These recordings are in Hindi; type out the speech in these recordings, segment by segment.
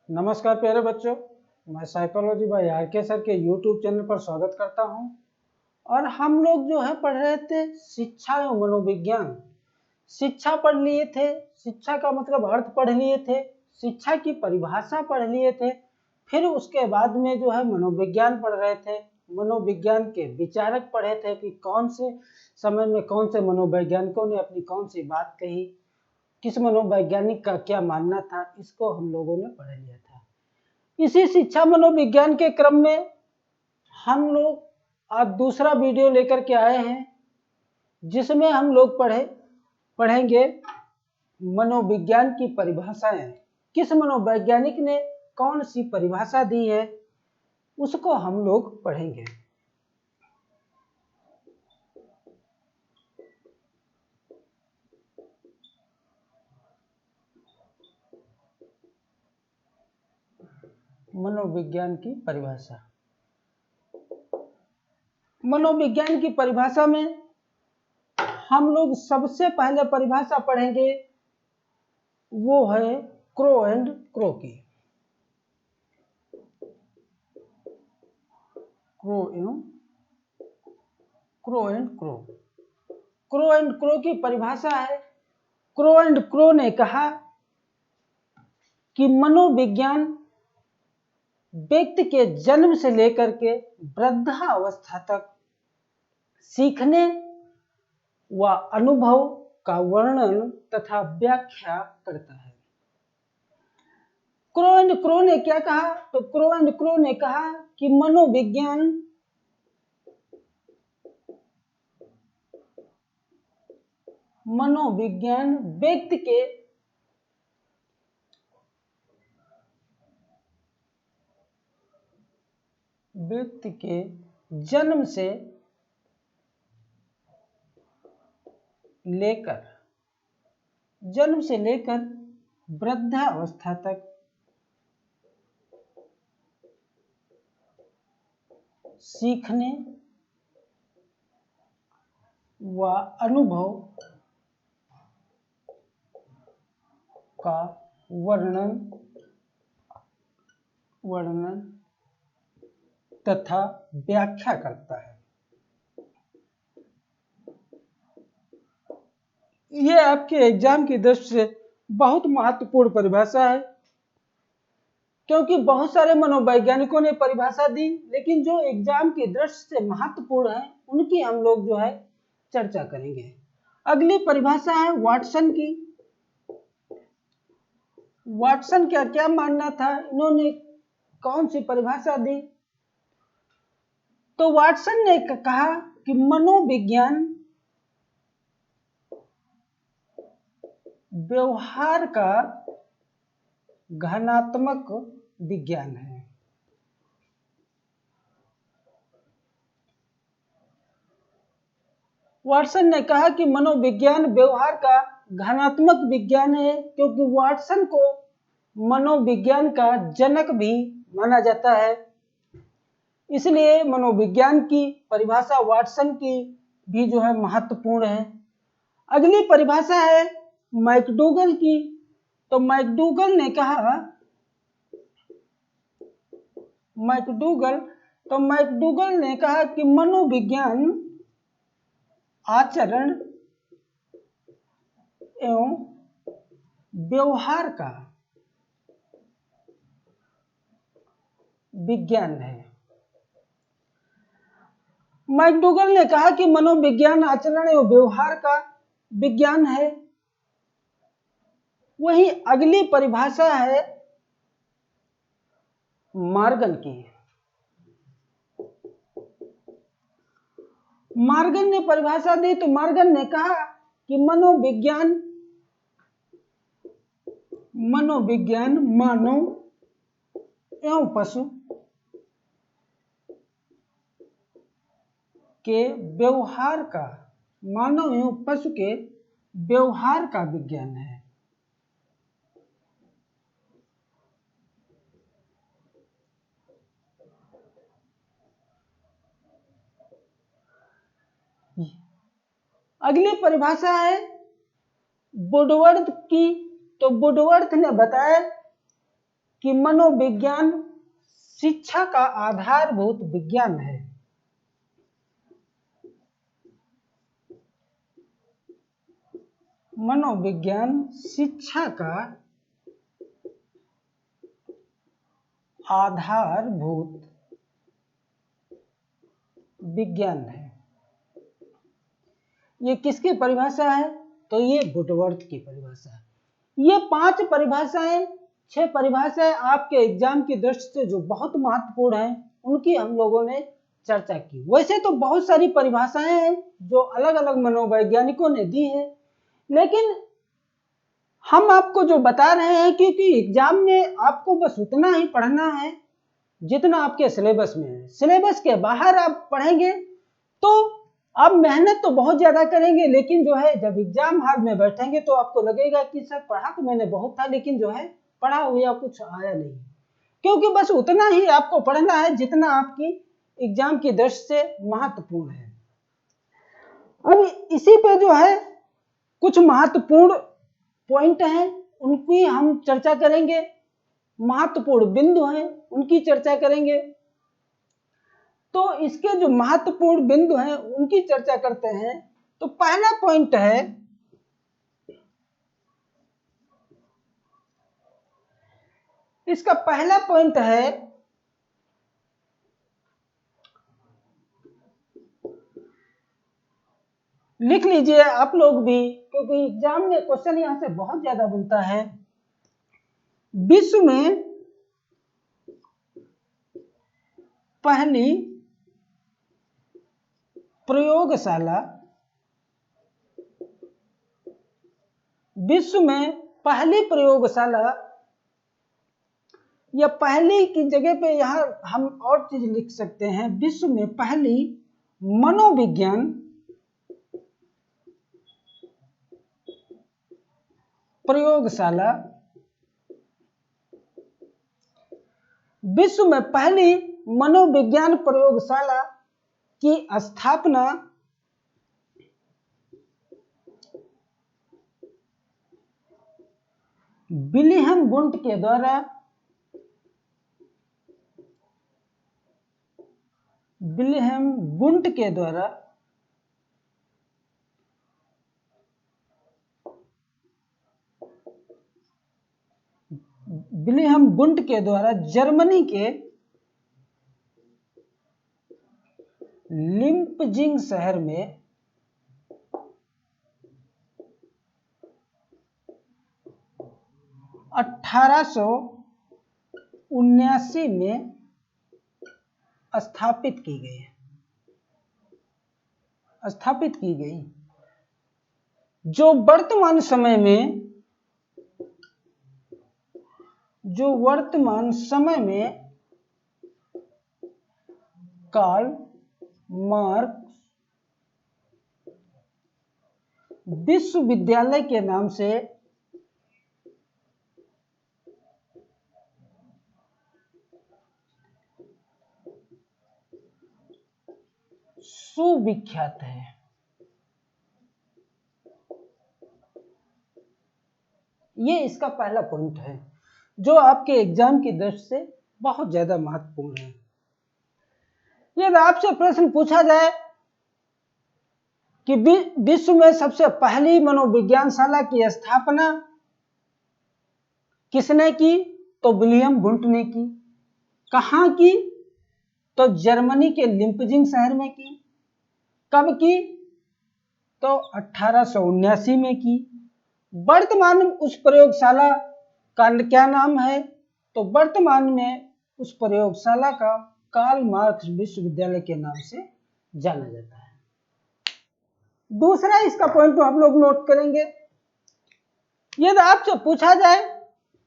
नमस्कार प्यारे बच्चों, मैं साइकोलॉजी बाय आर के सर के यूट्यूब चैनल पर स्वागत करता हूं। और हम लोग जो है पढ़ रहे थे शिक्षा एवं मनोविज्ञान। शिक्षा पढ़ लिए थे, शिक्षा का मतलब अर्थ पढ़ लिए थे, शिक्षा की परिभाषा पढ़ लिए थे। फिर उसके बाद में जो है मनोविज्ञान पढ़ रहे थे। मनोविज्ञान के विचारक पढ़े थे कि कौन से समय में कौन से मनोवैज्ञानिकों ने अपनी कौन सी बात कही, किस मनोवैज्ञानिक का क्या मानना था, इसको हम लोगों ने पढ़ लिया था। इसी शिक्षा मनोविज्ञान के क्रम में हम लोग आज दूसरा वीडियो लेकर के आए हैं, जिसमें हम लोग पढ़ेंगे मनोविज्ञान की परिभाषाएं। किस मनोवैज्ञानिक ने कौन सी परिभाषा दी है, उसको हम लोग पढ़ेंगे। मनोविज्ञान की परिभाषा। मनोविज्ञान की परिभाषा में हम लोग सबसे पहले परिभाषा पढ़ेंगे, वो है क्रो एंड क्रो की। क्रो एंड क्रो की परिभाषा है। क्रो एंड क्रो ने कहा कि मनोविज्ञान व्यक्ति के जन्म से लेकर के वृद्धावस्था तक सीखने व अनुभव का वर्णन तथा व्याख्या करता है। क्रो एंड क्रो ने क्या कहा? तो क्रो एंड क्रो ने कहा कि मनोविज्ञान व्यक्ति के जन्म से लेकर वृद्धावस्था तक सीखने व अनुभव का वर्णन तथा व्याख्या करता है। यह आपके एग्जाम की दृष्टि से बहुत महत्वपूर्ण परिभाषा है, क्योंकि बहुत सारे मनोवैज्ञानिकों ने परिभाषा दी, लेकिन जो एग्जाम की दृष्टि से महत्वपूर्ण है उनकी हम लोग जो है चर्चा करेंगे। अगली परिभाषा है वाटसन की। वाटसन का क्या मानना था, इन्होंने कौन सी परिभाषा दी? तो वाटसन ने कहा कि मनोविज्ञान व्यवहार का घनात्मक विज्ञान है। वाटसन ने कहा कि मनोविज्ञान व्यवहार का घनात्मक विज्ञान है, क्योंकि वाटसन को मनोविज्ञान का जनक भी माना जाता है। इसलिए मनोविज्ञान की परिभाषा वाटसन की भी जो है महत्वपूर्ण है। अगली परिभाषा है मैकडूगल की। तो मैकडूगल ने कहा कि मनोविज्ञान आचरण एवं व्यवहार का विज्ञान है। मैकडूगल ने कहा कि मनोविज्ञान आचरण एवं व्यवहार का विज्ञान है। वही अगली परिभाषा है मॉर्गन की। मॉर्गन ने परिभाषा दी, तो मॉर्गन ने कहा कि मनोविज्ञान मानव एवं पशु के व्यवहार का विज्ञान है। अगली परिभाषा है वुडवर्थ की। तो वुडवर्थ ने बताया कि मनोविज्ञान शिक्षा का आधारभूत विज्ञान है। मनोविज्ञान शिक्षा का आधारभूत विज्ञान है। ये किसकी परिभाषा है? तो ये वुडवर्थ की परिभाषा है। ये 5 परिभाषाएं, 6 परिभाषाएं आपके एग्जाम की दृष्टि से जो बहुत महत्वपूर्ण हैं, उनकी हम लोगों ने चर्चा की। वैसे तो बहुत सारी परिभाषाएं हैं जो अलग अलग मनोवैज्ञानिकों ने दी है, लेकिन हम आपको जो बता रहे हैं क्योंकि एग्जाम में आपको बस उतना ही पढ़ना है जितना आपके सिलेबस में है। सिलेबस के बाहर आप पढ़ेंगे तो आप मेहनत तो बहुत ज्यादा करेंगे, लेकिन जो है जब एग्जाम हॉल में बैठेंगे तो आपको लगेगा कि सर पढ़ा तो मैंने बहुत था, लेकिन जो है पढ़ा हुआ कुछ आया नहीं, क्योंकि बस उतना ही आपको पढ़ना है जितना आपकी एग्जाम की दृष्टि से महत्वपूर्ण है। अब इसी पे जो है कुछ महत्वपूर्ण पॉइंट हैं, उनकी हम चर्चा करेंगे। महत्वपूर्ण बिंदु हैं, उनकी चर्चा करेंगे। तो इसके जो महत्वपूर्ण बिंदु हैं उनकी चर्चा करते हैं। तो पहला पॉइंट है, इसका पहला पॉइंट है लिख लीजिए आप लोग भी, क्योंकि एग्जाम में क्वेश्चन यहां से बहुत ज्यादा बनता है। विश्व में पहली प्रयोगशाला, विश्व में पहली प्रयोगशाला, या पहली की जगह पे यहां हम और चीज लिख सकते हैं, विश्व में पहली मनोविज्ञान प्रयोगशाला, विश्व में पहली मनोविज्ञान प्रयोगशाला की स्थापना विलियम वुंट के द्वारा विलियम वुंट के द्वारा विलियम वुंट के द्वारा जर्मनी के लिम्पजिंग शहर में 1879 में स्थापित की गई। जो वर्तमान समय में कार्ल मार्क्स विश्वविद्यालय के नाम से सुविख्यात है। ये इसका पहला पॉइंट है जो आपके एग्जाम की दृष्टि से बहुत ज्यादा महत्वपूर्ण है। यदि आपसे प्रश्न पूछा जाए कि विश्व में सबसे पहली मनोविज्ञानशाला की स्थापना किसने की, तो विलियम वुंट ने की। कहां की, तो जर्मनी के लिम्पजिंग शहर में की। कब की, तो 1879 में की। वर्तमान उस प्रयोगशाला का क्या नाम है, तो वर्तमान में उस प्रयोगशाला का कार्ल मार्क्स विश्वविद्यालय के नाम से जाना जाता है। दूसरा इसका पॉइंट हम लोग नोट करेंगे। यदि आपसे पूछा जाए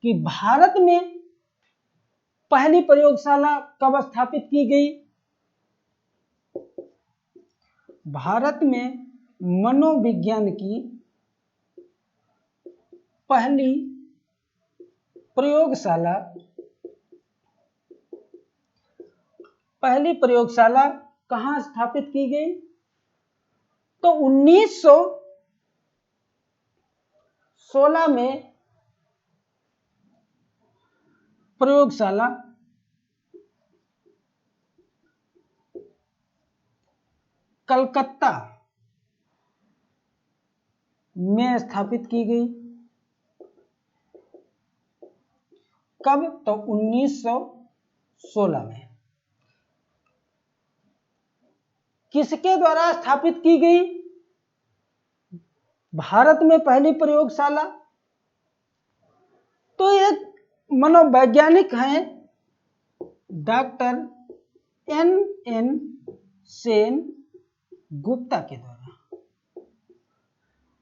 कि भारत में पहली प्रयोगशाला कब स्थापित की गई, भारत में मनोविज्ञान की पहली प्रयोगशाला कहां स्थापित की गई, तो 1916 में प्रयोगशाला कलकत्ता में स्थापित की गई। कब? तो 1916 में। किसके द्वारा स्थापित की गई भारत में पहली प्रयोगशाला? तो एक मनोवैज्ञानिक हैं डॉक्टर एन सेन गुप्ता के द्वारा।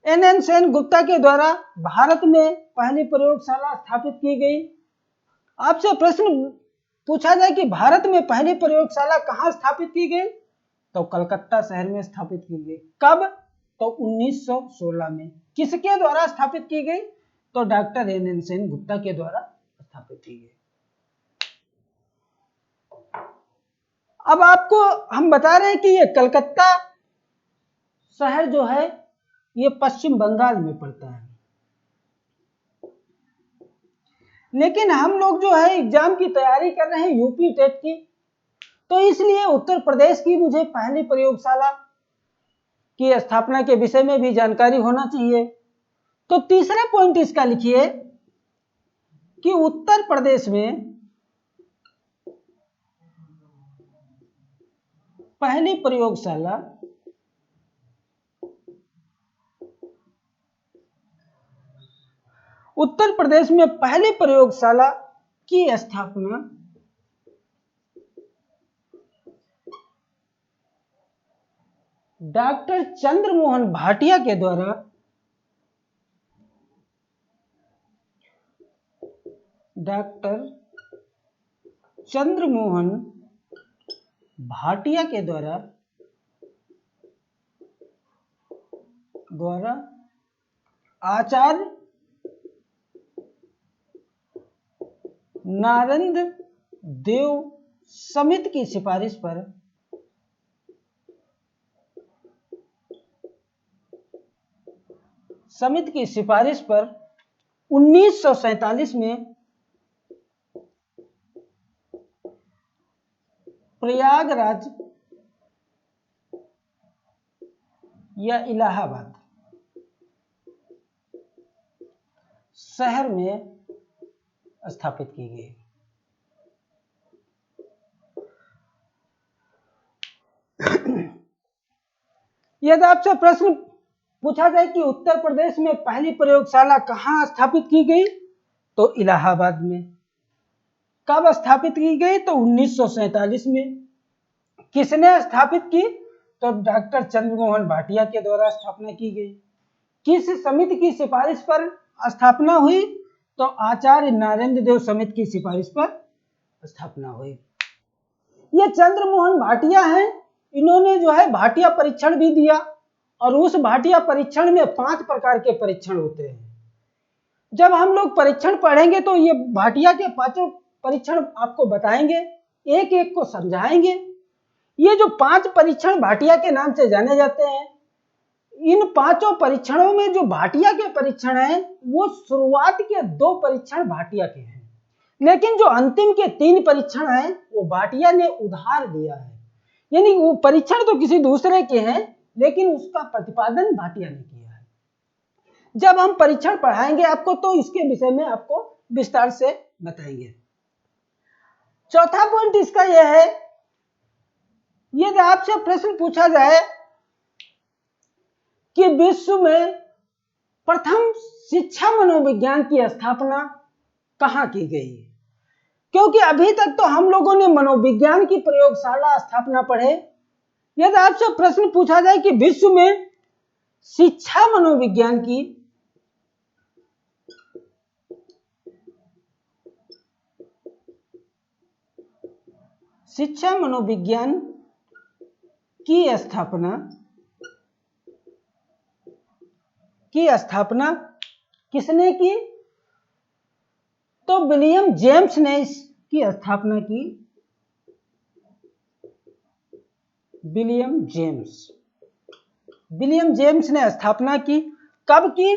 एन सेन गुप्ता के द्वारा भारत में पहली प्रयोगशाला स्थापित की गई। आपसे प्रश्न पूछा जाए कि भारत में पहली प्रयोगशाला कहाँ स्थापित की गई? तो कलकत्ता शहर में स्थापित की गई। कब? तो 1916 में। किसके द्वारा स्थापित की गई? तो डॉक्टर एन सेन गुप्ता के द्वारा स्थापित की गई। अब आपको हम बता रहे हैं कि ये कलकत्ता शहर जो है ये पश्चिम बंगाल में पड़ता है, लेकिन हम लोग जो है एग्जाम की तैयारी कर रहे हैं यूपी टेट की, तो इसलिए उत्तर प्रदेश की मुझे पहली प्रयोगशाला की स्थापना के विषय में भी जानकारी होना चाहिए। तो तीसरा पॉइंट इसका लिखिए कि उत्तर प्रदेश में पहली प्रयोगशाला उत्तर प्रदेश में पहली प्रयोगशाला की स्थापना डॉक्टर चंद्रमोहन भाटिया के द्वारा आचार्य नारेंद्र देव समिति की सिफारिश पर समिति की सिफारिश पर 1947 में प्रयागराज या इलाहाबाद शहर में स्थापित की गई। यदि आपसे प्रश्न पूछा जाए कि उत्तर प्रदेश में पहली प्रयोगशाला कहां स्थापित की गई, तो इलाहाबाद में। कब स्थापित की गई? तो 1947 में। किसने स्थापित की? तो डॉक्टर चंद्रमोहन भाटिया के द्वारा स्थापना की गई। किस समिति की सिफारिश पर स्थापना हुई? तो आचार्य नारेंद्र देव समिति की सिफारिश पर स्थापना हुई। ये चंद्रमोहन भाटिया हैं, इन्होंने जो है भाटिया परीक्षण भी दिया, और उस भाटिया परीक्षण में 5 प्रकार के परीक्षण होते हैं। जब हम लोग परीक्षण पढ़ेंगे तो ये भाटिया के 5 परीक्षण आपको बताएंगे, एक एक को समझाएंगे। ये जो 5 परीक्षण भाटिया के नाम से जाने जाते हैं, इन 5 परीक्षणों में जो भाटिया के परीक्षण हैं वो शुरुआत के 2 परीक्षण भाटिया के हैं, लेकिन जो अंतिम के 3 परीक्षण हैं वो भाटिया ने उधार लिया है। यानी वो परीक्षण तो किसी दूसरे के हैं, लेकिन उसका प्रतिपादन भाटिया ने किया है। जब हम परीक्षण पढ़ाएंगे आपको तो इसके विषय में आपको विस्तार से बताएंगे। चौथा पॉइंट इसका यह है, यदि आपसे प्रश्न पूछा जाए कि विश्व में प्रथम शिक्षा मनोविज्ञान की स्थापना कहां की गई, क्योंकि अभी तक तो हम लोगों ने मनोविज्ञान की प्रयोगशाला स्थापना पढ़े। यदि आपसे प्रश्न पूछा जाए कि विश्व में शिक्षा मनोविज्ञान की स्थापना किसने की? तो विलियम जेम्स ने इसकी स्थापना की। विलियम जेम्स ने स्थापना की। कब की?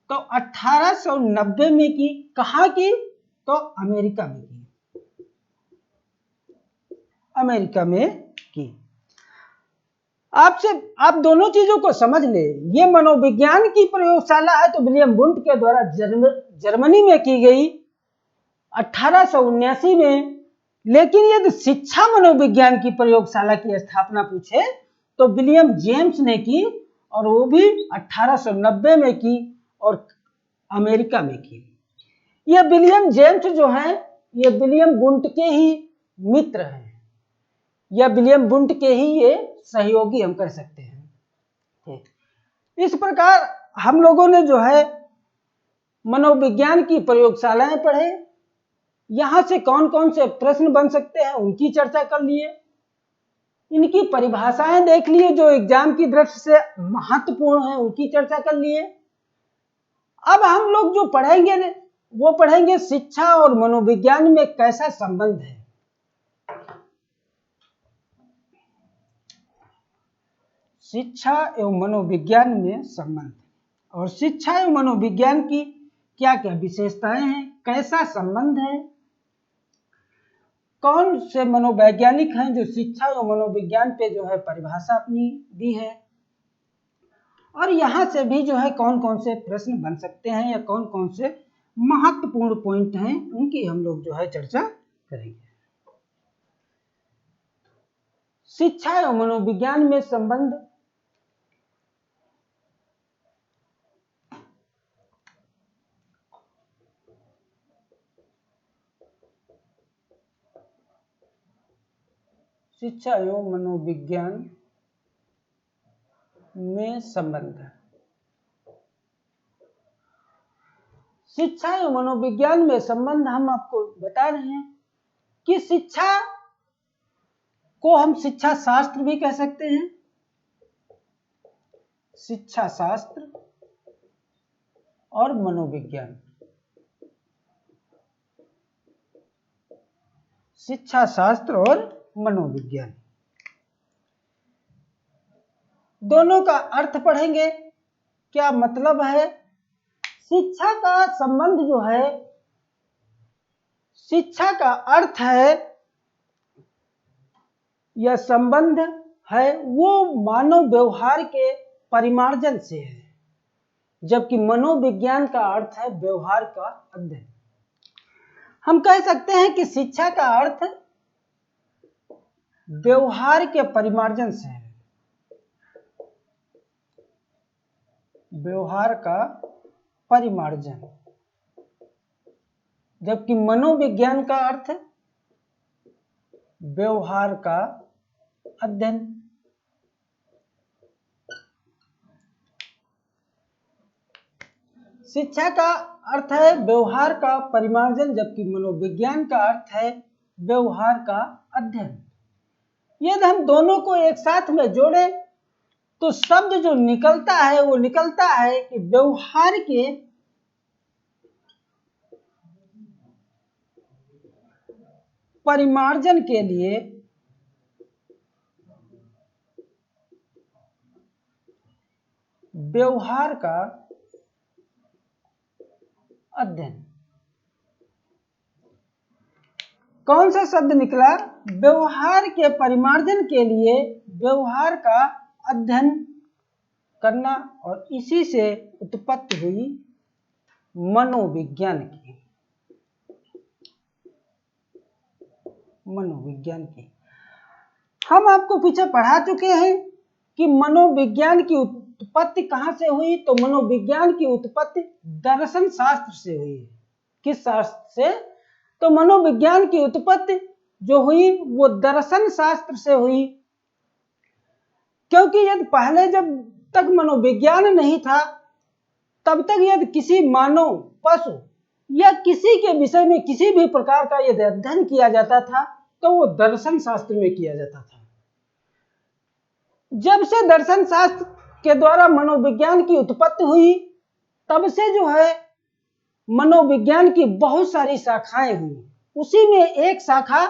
तो 1890 में की। कहां की? तो अमेरिका में की, अमेरिका में की। आप दोनों चीजों को समझ ले, ये मनोविज्ञान की प्रयोगशाला है तो विलियम वुंट के द्वारा जर्मनी में की गई 1879 में। लेकिन यदि शिक्षा मनोविज्ञान की प्रयोगशाला की स्थापना पूछे तो विलियम जेम्स ने की, और वो भी 1890 में की और अमेरिका में की। ये विलियम जेम्स जो हैं, ये विलियम वुंट के ही मित्र हैं, या विलियम वुंट के ही ये सहयोगी हम कह सकते हैं। इस प्रकार हम लोगों ने जो है मनोविज्ञान की प्रयोगशालाएं पढ़े, यहां से कौन कौन से प्रश्न बन सकते हैं उनकी चर्चा कर लिए, इनकी परिभाषाएं देख लिए जो एग्जाम की दृष्टि से महत्वपूर्ण है उनकी चर्चा कर लिए। अब हम लोग जो पढ़ेंगे वो पढ़ेंगे शिक्षा और मनोविज्ञान में कैसा संबंध है। शिक्षा एवं मनोविज्ञान में संबंध, और शिक्षा एवं मनोविज्ञान की क्या क्या विशेषताएं हैं, कैसा संबंध है, कौन से मनोवैज्ञानिक हैं जो शिक्षा एवं मनोविज्ञान पे जो है परिभाषा अपनी दी है, और यहां से भी जो है कौन कौन से प्रश्न बन सकते हैं या कौन कौन से महत्वपूर्ण पॉइंट हैं उनकी हम लोग जो है चर्चा करेंगे। शिक्षा एवं मनोविज्ञान में संबंध। शिक्षा एवं मनोविज्ञान में संबंध। शिक्षा एवं मनोविज्ञान में संबंध हम आपको बता रहे हैं कि शिक्षा को हम शिक्षा शास्त्र भी कह सकते हैं, शिक्षा शास्त्र और मनोविज्ञान। शिक्षा शास्त्र और मनोविज्ञान दोनों का अर्थ पढ़ेंगे, क्या मतलब है। शिक्षा का संबंध जो है, शिक्षा का अर्थ है या संबंध है वो मानव व्यवहार के परिमार्जन से है, जबकि मनोविज्ञान का अर्थ है व्यवहार का अध्ययन। हम कह सकते हैं कि शिक्षा का अर्थ व्यवहार के परिमार्जन से है, व्यवहार का परिमार्जन, जबकि मनोविज्ञान का अर्थ व्यवहार का अध्ययन। शिक्षा का अर्थ है व्यवहार का परिमार्जन, जबकि मनोविज्ञान का अर्थ है व्यवहार का अध्ययन। यदि हम दोनों को एक साथ में जोड़ें तो शब्द जो निकलता है वो निकलता है कि व्यवहार के परिमार्जन के लिए व्यवहार का अध्ययन। कौन सा शब्द निकला, व्यवहार के परिमार्जन के लिए व्यवहार का अध्ययन करना, और इसी से उत्पत्ति हुई मनोविज्ञान की, मनोविज्ञान की। हम आपको पीछे पढ़ा चुके हैं कि मनोविज्ञान की उत्पत्ति कहां से हुई, तो मनोविज्ञान की उत्पत्ति दर्शन शास्त्र से हुई। किस शास्त्र से, तो मनोविज्ञान की उत्पत्ति जो हुई वो दर्शन शास्त्र से हुई, क्योंकि यदि पहले जब तक मनोविज्ञान नहीं था तब तक यदि किसी मानव, पशु या किसी के विषय में किसी भी प्रकार का यदि अध्ययन किया जाता था तो वो दर्शन शास्त्र में किया जाता था। जब से दर्शन शास्त्र के द्वारा मनोविज्ञान की उत्पत्ति हुई तब से जो है मनोविज्ञान की बहुत सारी शाखाएं हुई। उसी में एक शाखा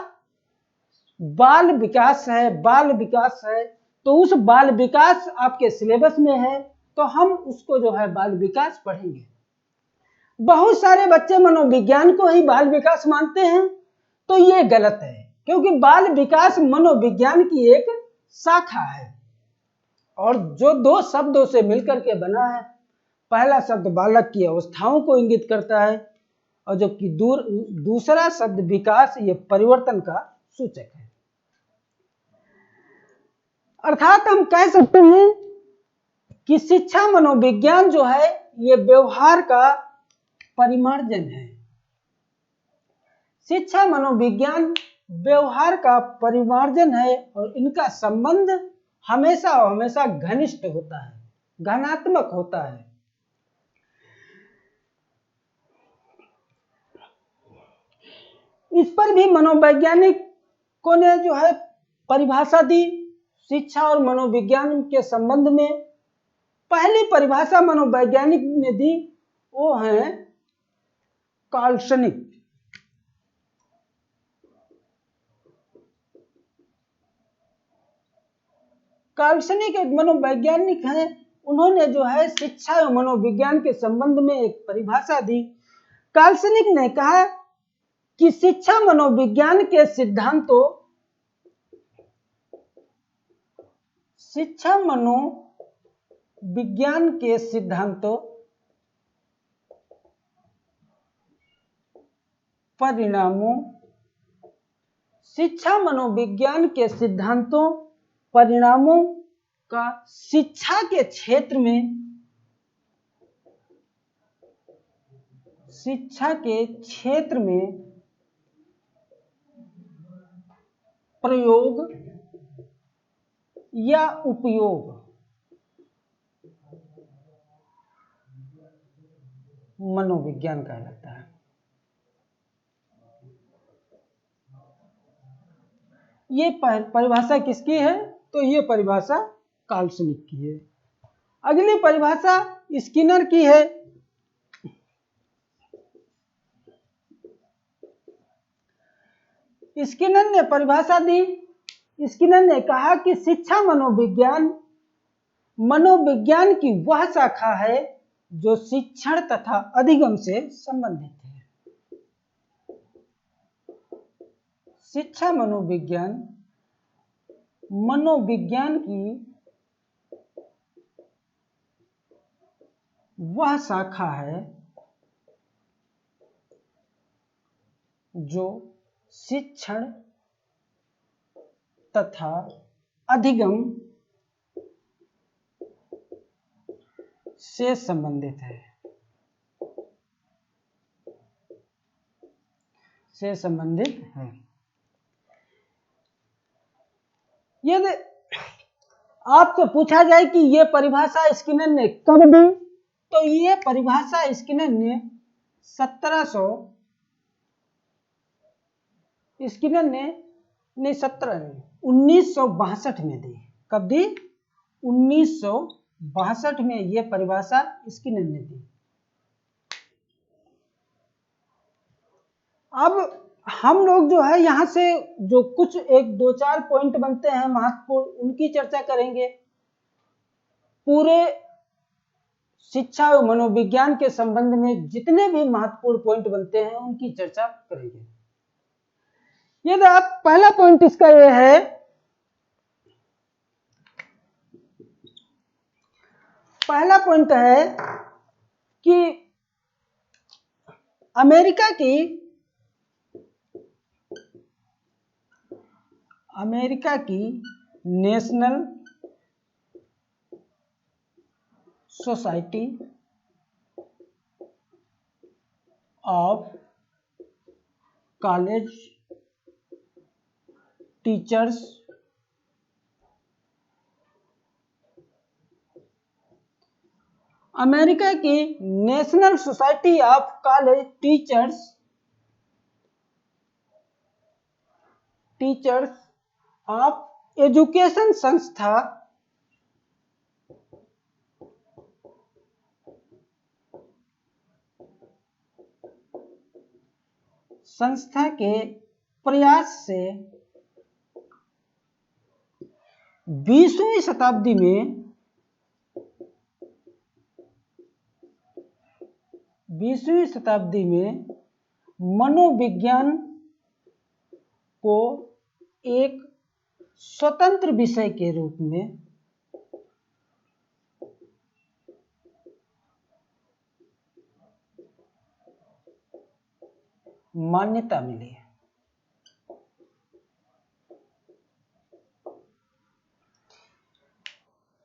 बाल विकास है, बाल विकास है, तो उस बाल विकास आपके सिलेबस में है तो हम उसको जो है बाल विकास पढ़ेंगे। बहुत सारे बच्चे मनोविज्ञान को ही बाल विकास मानते हैं, तो ये गलत है, क्योंकि बाल विकास मनोविज्ञान की एक शाखा है और जो दो शब्दों से मिलकर के बना है। पहला शब्द बालक की अवस्थाओं को इंगित करता है और जबकि दूसरा शब्द विकास ये परिवर्तन का सूचक है। अर्थात हम कह सकते हैं कि शिक्षा मनोविज्ञान जो है ये व्यवहार का परिमार्जन है। शिक्षा मनोविज्ञान व्यवहार का परिमार्जन है और इनका संबंध हमेशा और हमेशा घनिष्ठ होता है, घनात्मक होता है। इस पर भी मनोवैज्ञानिकों ने जो है परिभाषा दी शिक्षा और मनोविज्ञान के संबंध में। पहली परिभाषा मनोवैज्ञानिक ने दी वो है काल्सनिक। काल्सनिक एक मनोवैज्ञानिक हैं, उन्होंने जो है शिक्षा और मनोविज्ञान के संबंध में एक परिभाषा दी। काल्सनिक ने कहा कि शिक्षा मनोविज्ञान के सिद्धांतों परिणामों का शिक्षा के क्षेत्र में प्रयोग या उपयोग मनोविज्ञान कहलाता है। ये परिभाषा किसकी है? तो ये परिभाषा काल्सनिक की है। अगली परिभाषा स्किनर की है। स्किनर ने परिभाषा दी। स्किनर ने कहा कि शिक्षा मनोविज्ञान की वह शाखा है जो शिक्षण तथा अधिगम से संबंधित है। शिक्षा मनोविज्ञान की वह शाखा है जो शिक्षण तथा अधिगम से संबंधित है। यदि आपसे पूछा जाए कि ये परिभाषा स्किनर ने कब दी, तो ये परिभाषा स्किनर ने 1962 में दी। कब दी? 1962 में ये परिभाषा स्किनर ने दी। अब हम लोग जो है यहाँ से जो कुछ 1-2-4 पॉइंट बनते हैं महत्वपूर्ण, उनकी चर्चा करेंगे। पूरे शिक्षा और मनोविज्ञान के संबंध में जितने भी महत्वपूर्ण पॉइंट बनते हैं उनकी चर्चा करेंगे। यदि आप पहला पॉइंट इसका ये है कि अमेरिका की national society of college teachers America की national society of college teachers of education संस्था के प्रयास से 20वीं शताब्दी में 20वीं शताब्दी में मनोविज्ञान को एक स्वतंत्र विषय के रूप में मान्यता मिली है।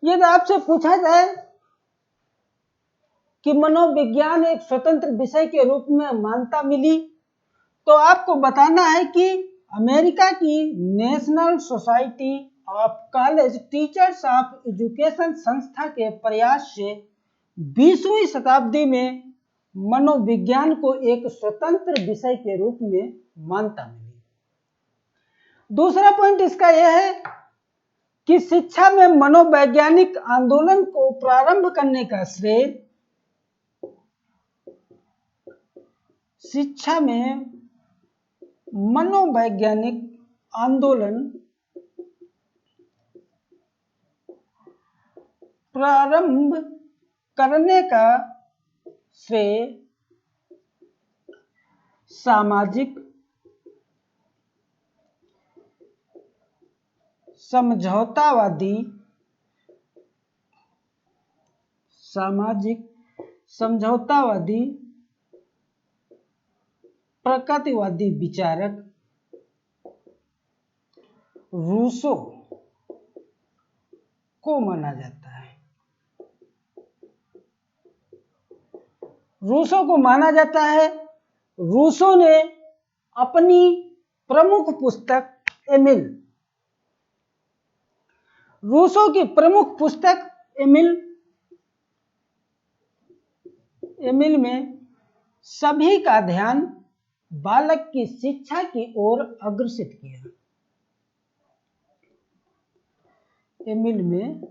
यदि आपसे पूछा जाए कि मनोविज्ञान एक स्वतंत्र विषय के रूप में मान्यता मिली, तो आपको बताना है कि अमेरिका की national society of college teachers of education संस्था के प्रयास से 20वीं शताब्दी में मनोविज्ञान को एक स्वतंत्र विषय के रूप में मान्यता मिली। दूसरा पॉइंट इसका यह है कि शिक्षा में मनोवैज्ञानिक आंदोलन को प्रारंभ करने का श्रेय शिक्षा में मनोवैज्ञानिक आंदोलन प्रारंभ करने का श्रेय सामाजिक समझौतावादी प्रकृतिवादी विचारक रूसो को माना जाता है। रूसो को माना जाता है। रूसो ने अपनी प्रमुख पुस्तक रूसो की प्रमुख पुस्तक एमिल में सभी का ध्यान बालक की शिक्षा की ओर अग्रसित किया। एमिल में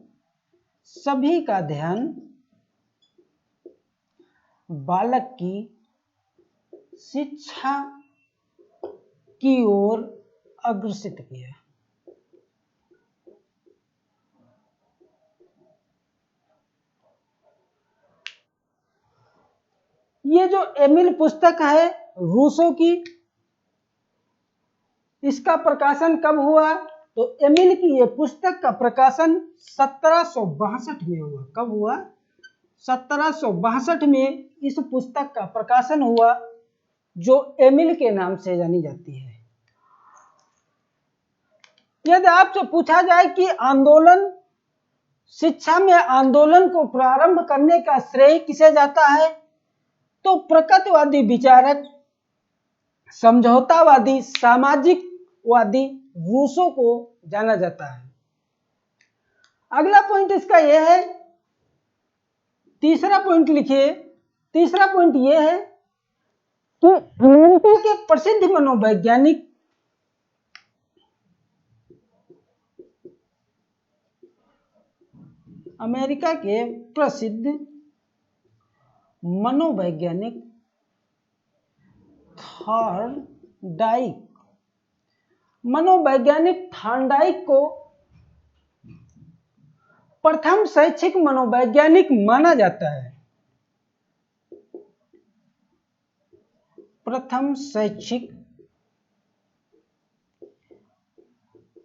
सभी का ध्यान बालक की शिक्षा की ओर अग्रसित किया। ये जो एमिल पुस्तक है रूसो की, इसका प्रकाशन कब हुआ? तो एमिल की ये पुस्तक का प्रकाशन 1762 में हुआ। कब हुआ? 1762 में इस पुस्तक का प्रकाशन हुआ, जो एमिल के नाम से जानी जाती है। यदि आपसे पूछा जाए कि शिक्षा में आंदोलन को प्रारंभ करने का श्रेय किसे जाता है, तो प्रकृतिवादी विचारक, समझौतावादी, सामाजिकवादी रूसो को जाना जाता है। अगला पॉइंट इसका यह है, तीसरा पॉइंट लिखिए। तीसरा पॉइंट यह है कि अमेरिका के प्रसिद्ध मनोवैज्ञानिक थॉर्नडाइक को प्रथम शैक्षिक मनोवैज्ञानिक माना जाता है। प्रथम शैक्षिक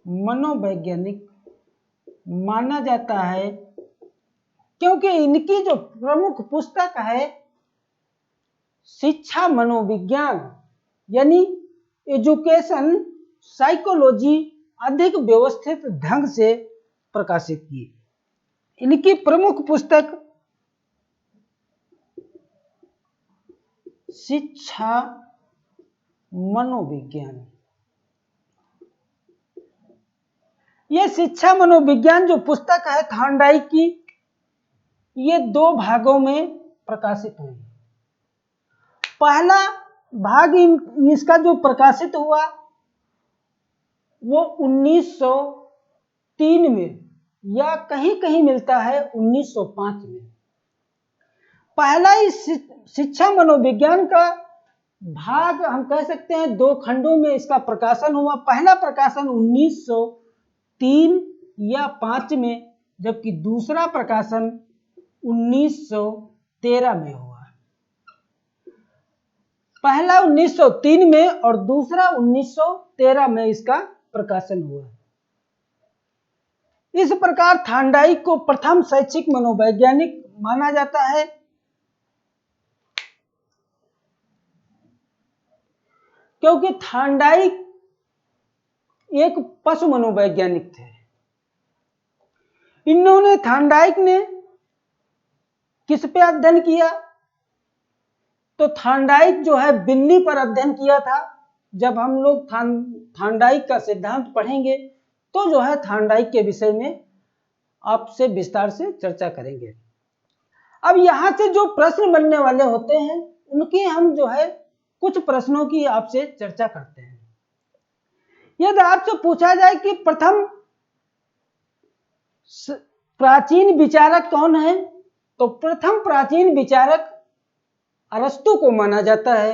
मनोवैज्ञानिक माना जाता है क्योंकि इनकी जो प्रमुख पुस्तक है शिक्षा मनोविज्ञान यानी एजुकेशन साइकोलॉजी अधिक व्यवस्थित ढंग से प्रकाशित की। इनकी प्रमुख पुस्तक शिक्षा मनोविज्ञान। यह शिक्षा मनोविज्ञान जो पुस्तक है थॉर्नडाइक की, ये 2 भागों में प्रकाशित हुई। पहला भाग इसका जो प्रकाशित हुआ वो 1903 में, या कहीं कहीं मिलता है 1905 में। पहला इस शिक्षा मनोविज्ञान का भाग हम कह सकते हैं 2 खंडों में इसका प्रकाशन हुआ। पहला प्रकाशन 1903 या 5 में, जबकि दूसरा प्रकाशन 1913 में हुआ। पहला 1903 में और दूसरा 1913 में इसका प्रकाशन हुआ। इस प्रकार थांडाइक को प्रथम शैक्षिक मनोवैज्ञानिक माना जाता है। क्योंकि थांडाइक एक पशु मनोवैज्ञानिक थे। थांडाइक ने किस पे अध्ययन किया? तो थांडाइक जो है बिल्ली पर अध्ययन किया था। जब हम लोग थांडाइक का सिद्धांत पढ़ेंगे तो जो है थांडाइक के विषय में आपसे विस्तार से चर्चा करेंगे। अब यहां से जो प्रश्न बनने वाले होते हैं उनकी हम जो है कुछ प्रश्नों की आपसे चर्चा करते हैं। यदि आपसे पूछा जाए कि प्रथम प्राचीन विचारक कौन है, तो प्रथम प्राचीन विचारक अरस्तु को माना जाता है।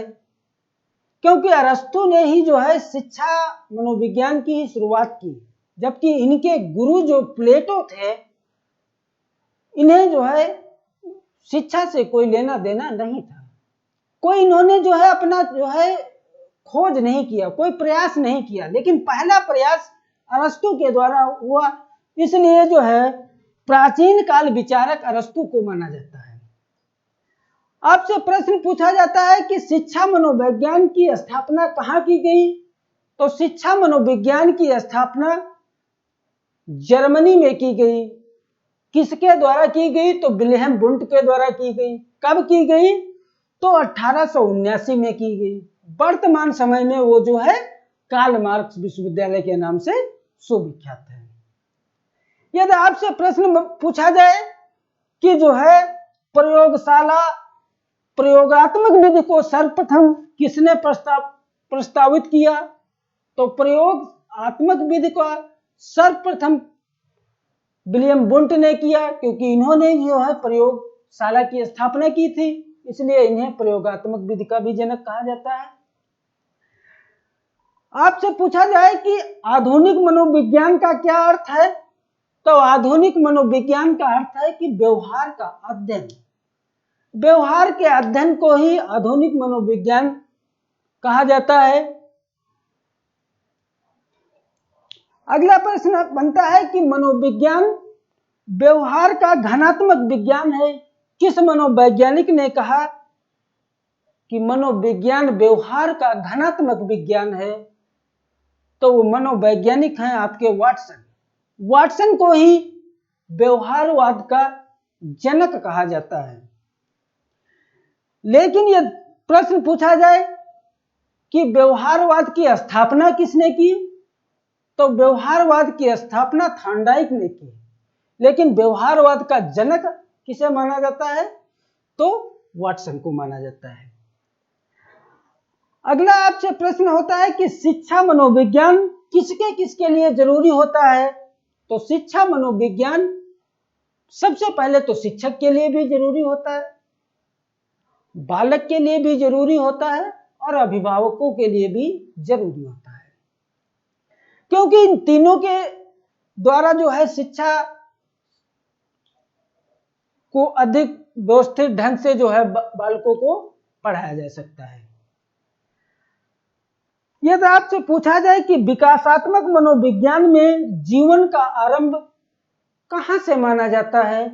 क्योंकि अरस्तु ने ही जो है शिक्षा मनोविज्ञान की शुरुआत की, जबकि इनके गुरु जो प्लेटो थे, इन्हें जो है शिक्षा से कोई लेना देना नहीं था। कोई इन्होंने जो है अपना जो है खोज नहीं किया, कोई प्रयास नहीं किया, लेकिन पहला प्रयास अरस्तु के द्वारा हुआ। इसलिए जो है प्राचीन काल विचारक अरस्तु को माना जाता है। आपसे प्रश्न पूछा जाता है कि शिक्षा मनोविज्ञान की स्थापना कहाँ की गई? तो शिक्षा मनोविज्ञान की स्थापना जर्मनी में की गई। किसके द्वारा की गई? तो विल्हेम वुंट के द्वारा की गई। कब की गई? तो 1879 में की गई। वर्तमान समय में वो जो है कार्ल मार्क्स विश्वविद्यालय के नाम से सुविख्यात है। यदि आपसे प्रश्न पूछा जाए कि जो है प्रयोगशाला प्रयोगात्मक विधि को सर्वप्रथम किसने प्रस्तावित किया? तो प्रयोगात्मक विधि का सर्वप्रथम विलियम वुंट ने किया, क्योंकि इन्होंने जो है प्रयोगशाला की स्थापना की थी, इसलिए इन्हें प्रयोगात्मक विधि का भी जनक कहा जाता है। आपसे पूछा जाए कि आधुनिक मनोविज्ञान का क्या अर्थ है? तो आधुनिक मनोविज्ञान का अर्थ है कि व्यवहार का अध्ययन। व्यवहार के अध्ययन को ही आधुनिक मनोविज्ञान कहा जाता है। अगला प्रश्न बनता है कि मनोविज्ञान व्यवहार का घनात्मक विज्ञान है। किस मनोवैज्ञानिक ने कहा कि मनोविज्ञान व्यवहार का घनात्मक विज्ञान है? तो वो मनोवैज्ञानिक हैं आपके वाटसन। वाटसन को ही व्यवहारवाद का जनक कहा जाता है। लेकिन यह प्रश्न पूछा जाए कि व्यवहारवाद की स्थापना किसने की? तो व्यवहारवाद की स्थापना थांडाइक ने की। लेकिन व्यवहारवाद का जनक किसे माना जाता है? तो वाटसन को माना जाता है। अगला आपसे प्रश्न होता है कि शिक्षा मनोविज्ञान किसके किसके लिए जरूरी होता है? तो शिक्षा मनोविज्ञान सबसे पहले तो शिक्षक के लिए भी जरूरी होता है, बालक के लिए भी जरूरी होता है और अभिभावकों के लिए भी जरूरी होता है। क्योंकि इन तीनों के द्वारा जो है शिक्षा को अधिक व्यवस्थित ढंग से जो है बालकों को पढ़ाया जा सकता है। यदि आपसे पूछा जाए कि विकासात्मक मनोविज्ञान में जीवन का आरंभ कहां से माना जाता है?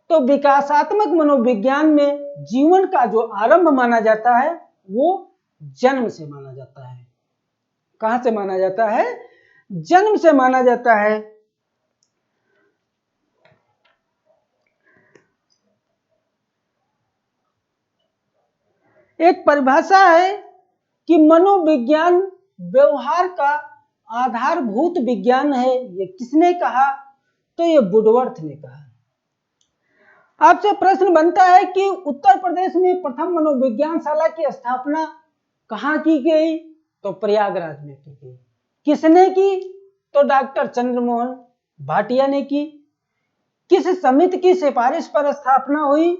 तो विकासात्मक मनोविज्ञान में जीवन का जो आरंभ माना जाता है वो जन्म से माना जाता है। कहां से माना जाता है? जन्म से माना जाता है। एक परिभाषा है कि मनोविज्ञान व्यवहार का आधारभूत विज्ञान है। ये किसने कहा? तो ये वुडवर्थ ने कहा। आपसे प्रश्न बनता है कि उत्तर प्रदेश में प्रथम मनोविज्ञान शाला की स्थापना कहां की गई? तो प्रयागराज में की गई। किसने की? तो डॉक्टर चंद्रमोहन भाटिया ने की। किस समिति की सिफारिश पर स्थापना हुई?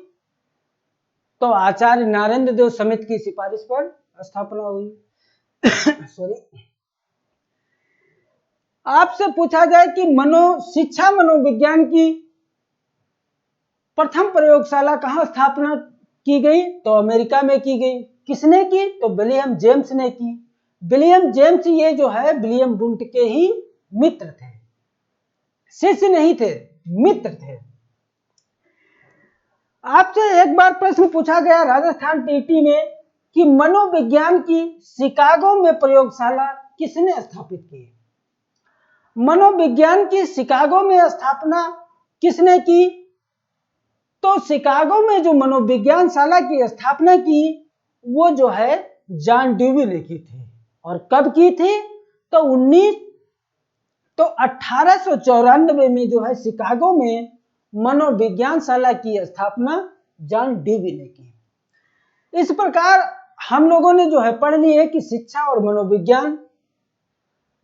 तो आचार्य नारेंद्र देव समिति की सिफारिश पर स्थापना हुई। सॉरी। आपसे पूछा जाए कि शिक्षा मनोविज्ञान की प्रथम प्रयोगशाला कहां स्थापना की गई तो अमेरिका में की गई। किसने की? तो विलियम जेम्स ने की। विलियम जेम्स ये जो है विलियम वुंट के ही मित्र थे, शिष्य नहीं थे, मित्र थे। आपसे एक बार प्रश्न पूछा गया राजस्थान टीटी में कि मनोविज्ञान की शिकागो में प्रयोगशाला किसने स्थापित की? मनोविज्ञान की शिकागो में स्थापना किसने की? तो शिकागो में जो मनोविज्ञान शाला की स्थापना की वो जो है जॉन ड्यूवी ने की थी। और कब की थी? तो 1894 में जो है शिकागो में मनोविज्ञान शाला की स्थापना जॉन ड्यूवी ने की। इस प्रकार हम लोगों ने जो है पढ़ ली है कि शिक्षा और मनोविज्ञान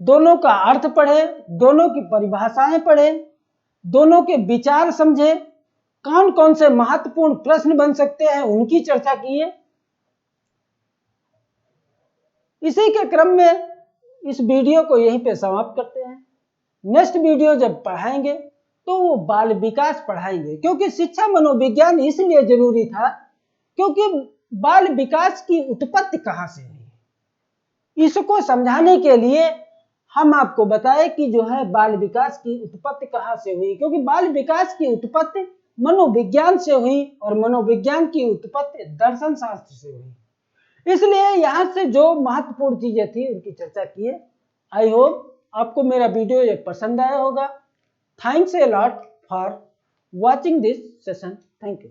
दोनों का अर्थ पढ़े, दोनों की परिभाषाएं पढ़े, दोनों के विचार समझे, कौन कौन से महत्वपूर्ण प्रश्न बन सकते हैं उनकी चर्चा की है। इसी के क्रम में इस वीडियो को यहीं पे समाप्त करते हैं। नेक्स्ट वीडियो जब पढ़ाएंगे तो वो बाल विकास पढ़ाएंगे, क्योंकि शिक्षा मनोविज्ञान इसलिए जरूरी था क्योंकि बाल विकास की उत्पत्ति कहां से हुई, इसको समझाने के लिए हम आपको बताएं कि जो है बाल विकास की उत्पत्ति कहां से हुई, क्योंकि बाल विकास की उत्पत्ति मनोविज्ञान से हुई और मनोविज्ञान की उत्पत्ति दर्शन शास्त्र से हुई। इसलिए यहां से जो महत्वपूर्ण चीजें थी उनकी चर्चा की है। आई होप आपको मेरा वीडियो ये पसंद आया होगा। Thanks a lot for watching this session. Thank you.